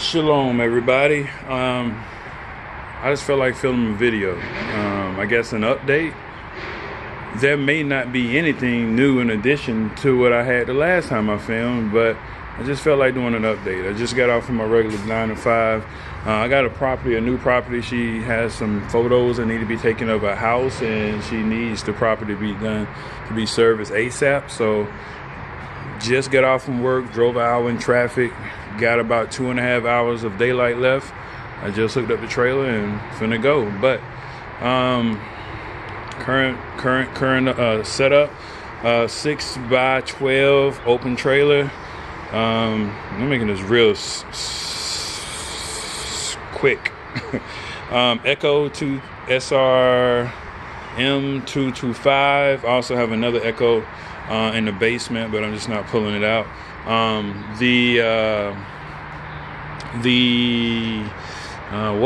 Shalom, everybody. I just felt like filming a video. I guess an update. There may not be anything new in addition to what I had the last time I filmed, but I just felt like doing an update. I just got off from my regular 9 to 5. I got a new property. She has some photos that need to be taken of a house, and she needs the property to be done to be serviced ASAP. So just got off from work, drove an hour in traffic, got about 2.5 hours of daylight left. I just hooked up the trailer and finna go. But current setup, 6x12 open trailer. I'm making this real quick. Echo 2 SR M225. I also have another Echo in the basement, but I'm just not pulling it out. What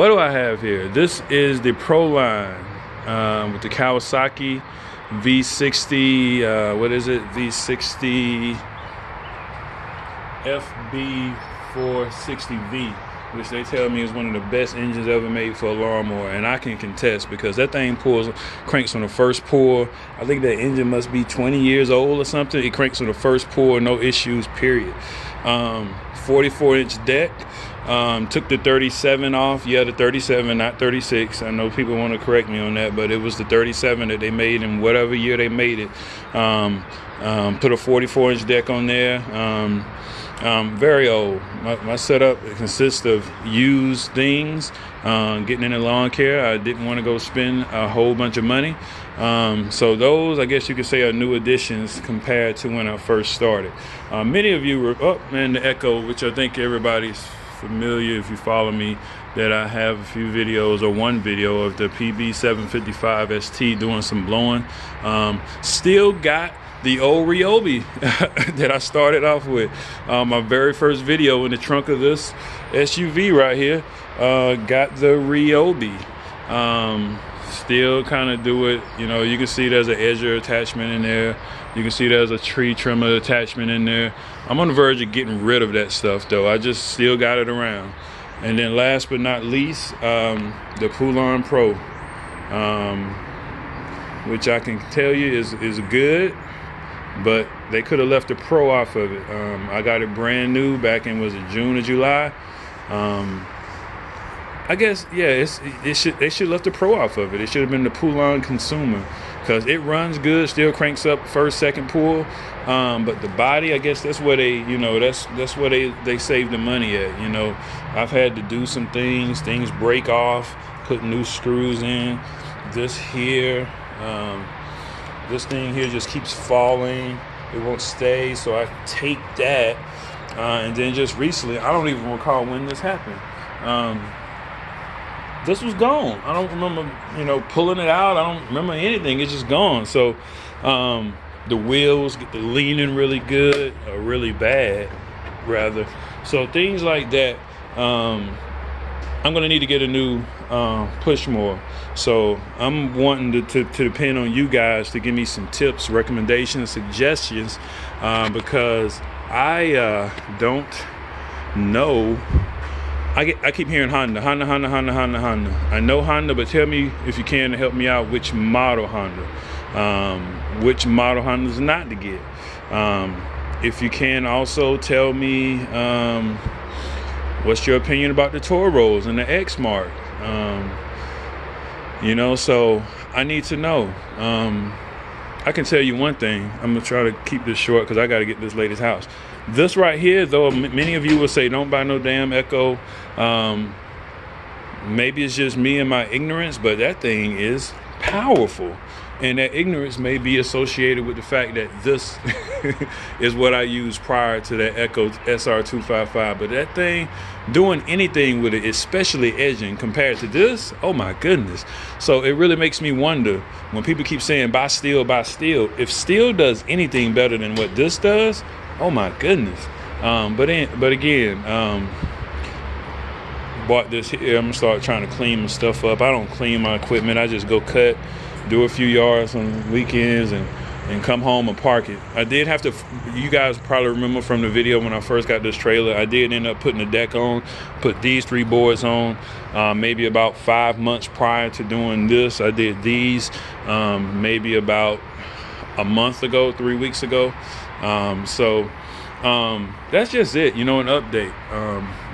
do I have here? This is the Proline with the Kawasaki V60. What is it? V60 FB460V, which they tell me is one of the best engines ever made for a lawnmower, and I can contest because that thing cranks on the first pour. I think that engine must be 20 years old or something. It cranks on the first pour, no issues, period. 44-inch deck. Took the 37 off. Yeah, the 37, not 36. I know people want to correct me on that, but it was the 37 that they made in whatever year they made it. Put a 44-inch deck on there. Very old. My setup consists of used things, getting into lawn care. I didn't want to go spend a whole bunch of money. So those, I guess you could say, are new additions compared to when I first started. Many of you were the Echo, which I think everybody's familiar if you follow me, that I have a few videos or one video of the PB755 ST doing some blowing. Still got the old Ryobi that I started off with. My very first video in the trunk of this SUV right here, got the Ryobi. Still kind of do it. You know, you can see there's an edger attachment in there. You can see there's a tree trimmer attachment in there. I'm on the verge of getting rid of that stuff though. I just still got it around. And then last but not least, the Proline Pro, which I can tell you is good, but they could have left the Pro off of it. I got it brand new back in, was it June or July? I guess, yeah, they should left the Pro off of it. It should have been the Proline Consumer, because it runs good, still cranks up first, second pull. But the body, I guess that's where they, that's where they save the money at. I've had to do some things break off, put new screws in. This here, this thing here just keeps falling. It won't stay, so I take that. And then just recently, I don't even recall when this happened. This was gone. I don't remember, pulling it out. I don't remember anything. It's just gone. So the wheels get the leaning really good, or really bad, rather. So things like that. I'm gonna need to get a new push more. So I'm wanting to depend on you guys to give me some tips, recommendations, suggestions, because I don't know. I keep hearing Honda. I know Honda, but tell me if you can to help me out which model Honda. Which model Hondas not to get. If you can also tell me what's your opinion about the Toros and the X Mark. So I need to know. I can tell you one thing. I'm gonna try to keep this short because I got to get this lady's house. This right here, though, many of you will say don't buy no damn Echo. Maybe it's just me and my ignorance, but that thing is powerful. And that ignorance may be associated with the fact that this is what I used prior to that Echo SR255. But that thing, doing anything with it, especially edging, compared to this, oh my goodness. So it really makes me wonder, when people keep saying buy steel, if steel does anything better than what this does, oh my goodness. But again, bought this here. I'm gonna start trying to clean my stuff up. I don't clean my equipment. I just go cut, do a few yards on weekends, and and come home and park it. I did have to, you guys probably remember from the video when I first got this trailer, I did end up putting the deck on, put these 3 boards on, maybe about 5 months prior to doing this. I did these maybe about a month ago, 3 weeks ago. So that's just it, an update.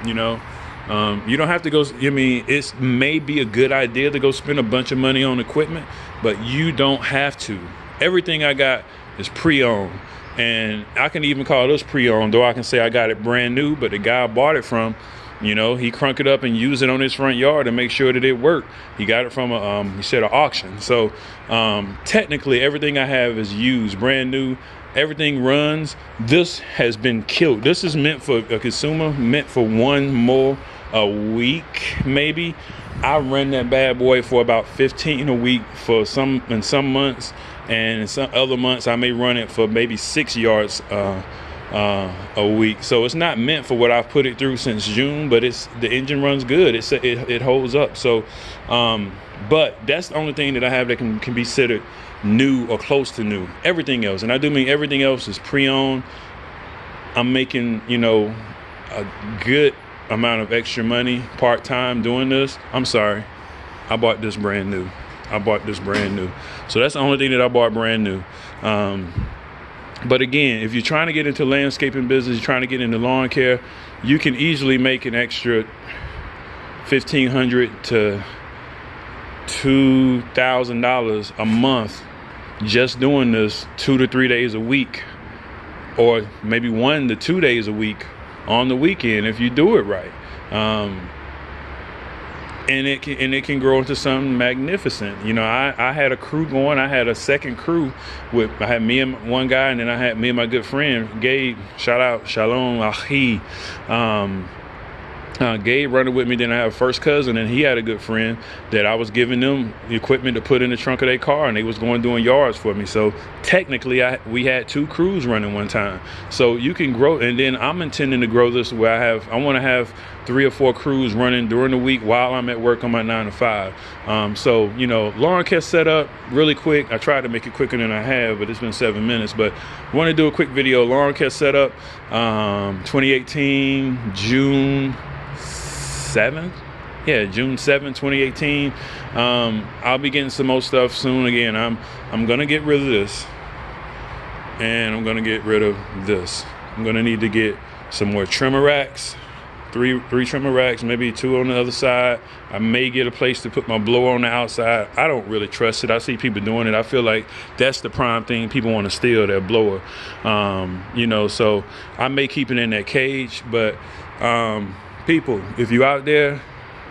You don't have to go, it's maybe a good idea to go spend a bunch of money on equipment, but you don't have to. Everything I got is pre-owned, and I can even call this pre-owned, though I can say I got it brand new, but the guy I bought it from, he crunk it up and used it on his front yard to make sure that it worked. He got it from he said an auction. So technically everything I have is used, brand new. Everything runs. This has been killed. This is meant for a consumer, meant for one more a week, maybe. I run that bad boy for about 15 a week in some months, and in some other months I may run it for maybe 6 yards a week. So it's not meant for what I've put it through since June, but the engine runs good. It holds up. So but that's the only thing that I have that can be considered new or close to new. Everything else, and I do mean everything else, is pre-owned. I'm making a good amount of extra money part-time doing this. I'm sorry, I bought this brand new. So that's the only thing that I bought brand new. But again, if you're trying to get into landscaping business, you're trying to get into lawn care, you can easily make an extra $1,500 to $2,000 a month just doing this 2 to 3 days a week, or maybe 1 to 2 days a week on the weekend if you do it right. And it can grow into something magnificent. I had a crew going. I had a second crew I had me and one guy, and then I had me and my good friend Gabe. Shout out Shalom Achi. Gabe running with me. Then I have a first cousin, and he had a good friend that I was giving them the equipment to put in the trunk of their car, and they was going doing yards for me. So technically we had 2 crews running one time. So you can grow, and then I'm intending to grow this where I want to have 3 or 4 crews running during the week while I'm at work on my 9 to 5. So lawn care setup really quick. I tried to make it quicker than I have, but it's been 7 minutes. But I want to do a quick video. Lawn care setup, 2018 June 7th. June 7th, 2018. I'll be getting some more stuff soon. Again, I'm gonna get rid of this, and I'm gonna get rid of this. I'm gonna need to get some more trimmer racks, three trimmer racks, maybe 2 on the other side. I may get a place to put my blower on the outside. I don't really trust it. I see people doing it. I feel like that's the prime thing people want to steal, their blower. So I may keep it in that cage. But people, if you out there,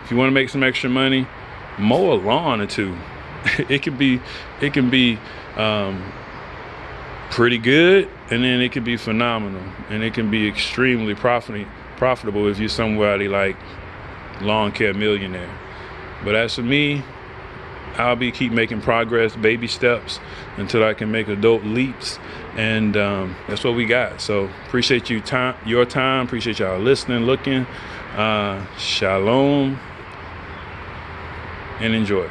if you want to make some extra money, mow a lawn or 2. It can be pretty good, and then it can be phenomenal, and it can be extremely profitable if you're somebody like Lawn Care Millionaire. But as for me, I'll keep making progress, baby steps, until I can make adult leaps, and that's what we got. So appreciate your time. Appreciate y'all listening, looking. Shalom, and enjoy.